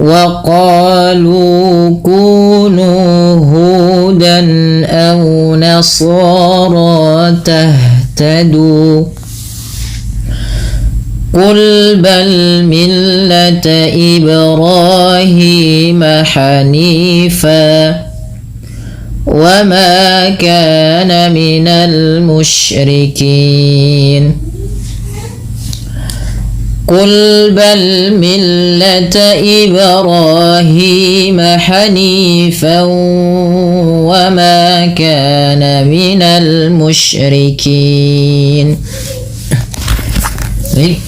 وقالوا كونوا هودا أو نصارى تهتدوا قل بل ملة إبراهيم حنيفا وما كان من المشركين قل بل ملة إبراهيم حنيفا وما كان من المشركين. Baik,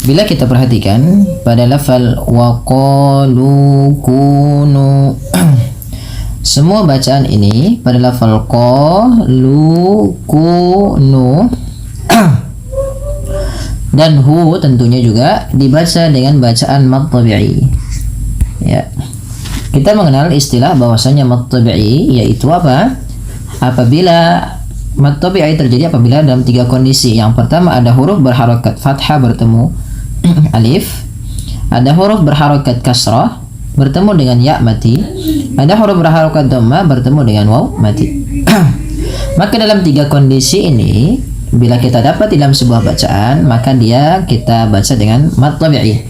bila kita perhatikan pada lafal waqalu kunu semua bacaan ini pada lafal qalu kunu dan hu tentunya juga dibaca dengan bacaan mad tabi'i. Ya. Kita mengenal istilah bahwasanya mad tabi'i yaitu apa? Apabila mad tabi'i terjadi apabila dalam tiga kondisi. Yang pertama ada huruf berharokat fathah bertemu alif, ada huruf berharokat kasrah bertemu dengan ya mati, ada huruf berharokat dhamma bertemu dengan waw mati. Maka dalam tiga kondisi ini bila kita dapat dalam sebuah bacaan, maka dia kita baca dengan mad tabi'i.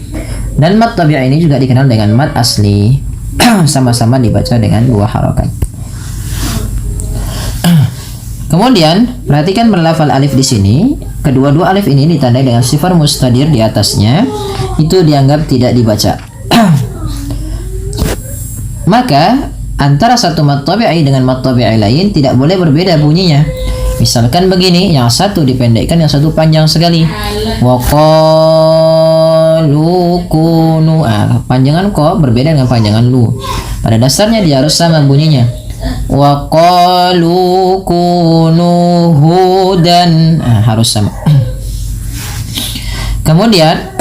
Dan mad tabi'i ini juga dikenal dengan mad asli. Sama-sama dibaca dengan dua harokat. Kemudian perhatikan berlafal alif di sini. Kedua-dua alif ini ditandai dengan sifar mustadir di atasnya. Itu dianggap tidak dibaca. Maka antara satu mad tabi'i dengan mad tabi'i lain tidak boleh berbeda bunyinya. Misalkan begini, yang satu dipendekkan, yang satu panjang sekali. Waqalu kunu. Panjangan ko berbeda dengan panjangan lu. Pada dasarnya dia harus sama bunyinya. Waqalu kunu hudan. Harus sama. Kemudian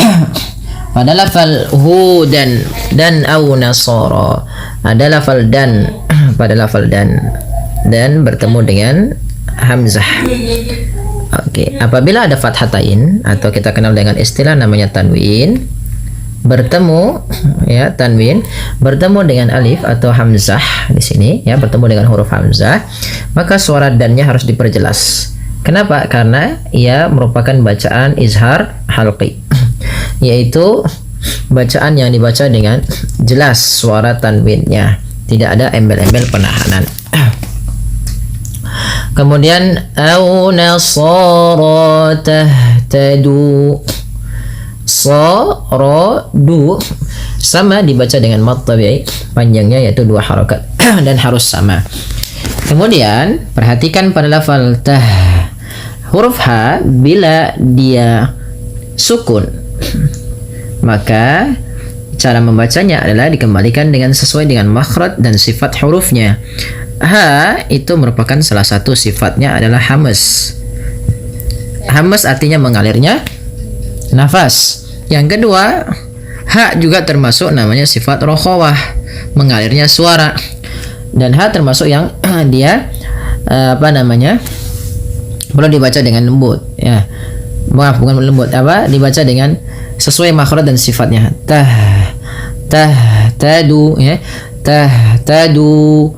pada lafal hudan dan au nasara ada lafal dan pada lafal dan bertemu dengan hamzah. Oke, apabila ada fathatain atau kita kenal dengan istilah namanya tanwin bertemu ya, tanwin bertemu dengan alif atau hamzah di sini ya, bertemu dengan huruf hamzah, maka suara dannya harus diperjelas. Kenapa? Karena ia merupakan bacaan izhar halqi, yaitu bacaan yang dibaca dengan jelas suara tanwinnya, tidak ada embel-embel penahanan. Kemudian au nasara tahtadu, saradu sama dibaca dengan mad tabi'i, panjangnya yaitu dua harakat dan harus sama. Kemudian perhatikan pada lafal tah, huruf ha bila dia sukun maka cara membacanya adalah dikembalikan dengan sesuai dengan makhraj dan sifat hurufnya. Ha itu merupakan salah satu sifatnya adalah hamas. Hamas artinya mengalirnya nafas. Yang kedua, ha juga termasuk namanya sifat rokhawah, mengalirnya suara. Dan ha termasuk yang dia perlu dibaca dengan lembut ya. Maaf, bukan lembut, dibaca dengan sesuai makhraj dan sifatnya. Tadu ya. Tadu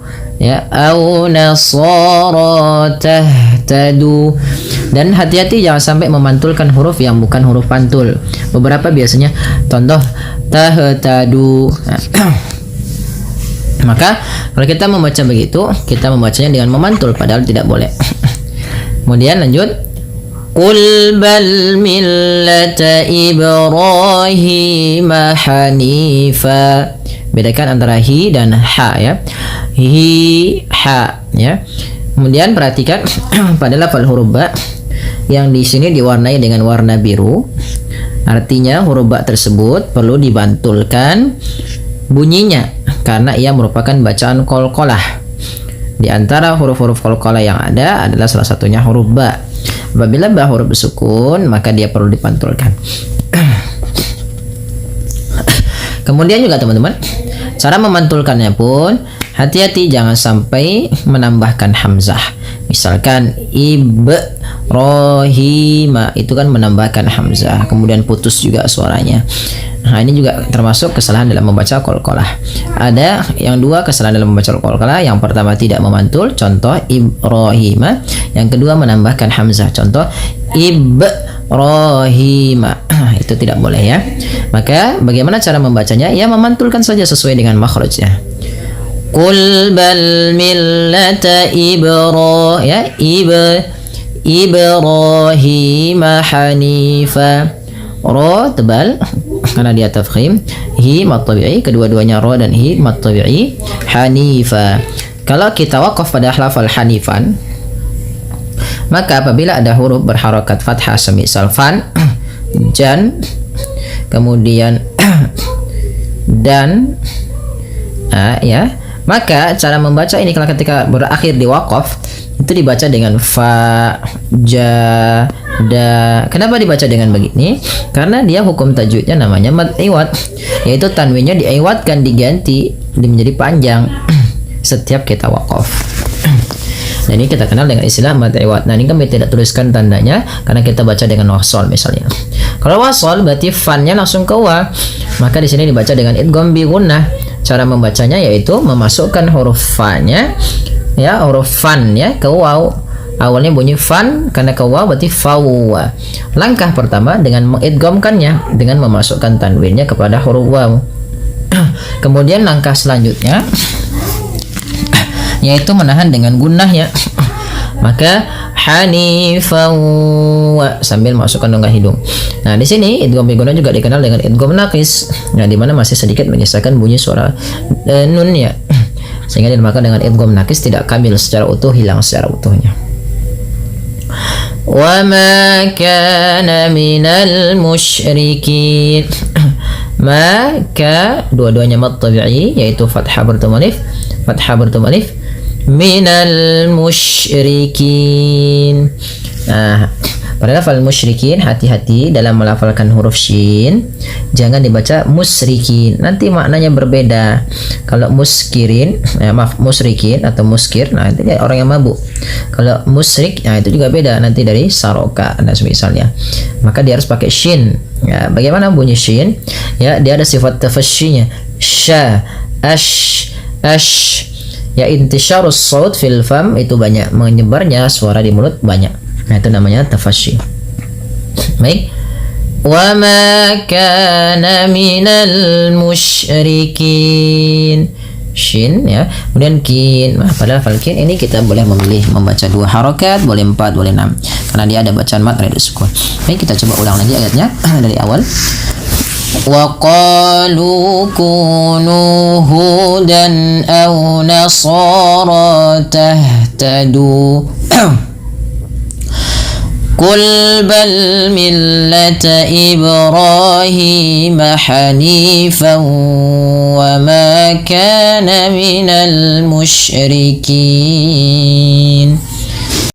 ya, au nasara tahtadu. Dan hati-hati jangan sampai memantulkan huruf yang bukan huruf pantul. Beberapa biasanya contoh tahtadu. Maka kalau kita membaca begitu, kita membacanya dengan memantul padahal tidak boleh. Kemudian lanjut, qul bal millata Ibrahim hanifa. Bedakan antara hi dan ha ya. Hi, ha ya. Kemudian perhatikan pada lafal huruf ba yang di sini diwarnai dengan warna biru. Artinya huruf ba tersebut perlu dibantulkan bunyinya karena ia merupakan bacaan qalqalah. Di antara huruf-huruf qalqalah yang ada adalah salah satunya huruf ba. Apabila ba huruf bersukun maka dia perlu dipantulkan. Kemudian juga teman-teman, cara memantulkannya pun hati-hati jangan sampai menambahkan hamzah. Misalkan Ibrahim itu kan menambahkan hamzah, kemudian putus juga suaranya. Nah, ini juga termasuk kesalahan dalam membaca qalqalah. Ada yang dua kesalahan dalam membaca qalqalah. Yang pertama tidak memantul, contoh Ibrahima. Yang kedua menambahkan hamzah, contoh Ibrahima. Itu tidak boleh ya. Maka bagaimana cara membacanya? Ya memantulkan saja sesuai dengan makhrajnya. Qul bal millata ya Ibrahima hanifa. Ro tebal karena dia tafkhim, hi mad tabi'i, kedua-duanya ro dan hi mad tabi'i, hanifa. Kalau kita waqaf pada lafal hanifan, maka apabila ada huruf berharakat fathah semisal fan, jan, kemudian dan ya, maka cara membaca ini kalau ketika berakhir di waqaf itu dibaca dengan fa, ja, da. Kenapa dibaca dengan begini? Karena dia hukum tajwidnya namanya mad iwad, yaitu tanwinnya diiwadkan, diganti menjadi panjang setiap kita waqaf. Nah, ini kita kenal dengan istilah mad iwad. Nah, ini kami tidak tuliskan tandanya karena kita baca dengan wasol misalnya. Kalau wasol berarti fan-nya langsung ke wa. Maka di sini dibaca dengan idgham bi gunnah. Cara membacanya yaitu memasukkan huruf fa-nya, ya, huruf fan ya ke waw. Awalnya bunyi fan, karena ke waw berarti fawa. Langkah pertama dengan mengidghamkannya dengan memasukkan tanwinnya kepada huruf waw. Kemudian langkah selanjutnya yaitu menahan dengan gunnahnya. Maka hanifan sambil masukkan dongga hidung. Nah, di sini idgham bi gunnah juga dikenal dengan idgham naqis. Nah, di mana masih sedikit menyisakan bunyi suara nun ya. Sehingga dinamakan dengan idgham naqis, tidak kamil secara utuh, hilang secara utuhnya. Wa ma kana minal musyrikin. Maka dua-duanya mad tabi'i, yaitu fathah bertemu alif, minal musyrikin. Nah, pada lafal musyrikin hati-hati dalam melafalkan huruf shin, jangan dibaca musrikin, nanti maknanya berbeda. Kalau muskirin, musrikin atau muskir, nah itu orang yang mabuk. Kalau musrik, nah itu juga beda, nanti dari saroka dan misalnya. Maka dia harus pakai shin. Ya, bagaimana bunyi shin? Ya, dia ada sifat tafashinya, sha, ash. Ya, intisyarus saut fil fam, itu banyak, menyebarnya suara di mulut banyak. Nah, itu namanya tafasyi. Baik. Wa ma kana minal musyrikin. Shin ya. Kemudian kin. Nah, pada lafal kin ini kita boleh memilih membaca 2 harakat, boleh 4, boleh 6. Karena dia ada bacaan mad rada sukun. Baik, kita coba ulang lagi ayatnya dari awal. Wa qalu kunu hudan aw nasara tahtadu. Qul bal millata Ibrahima hanifan wa ma kana minal musyrikin.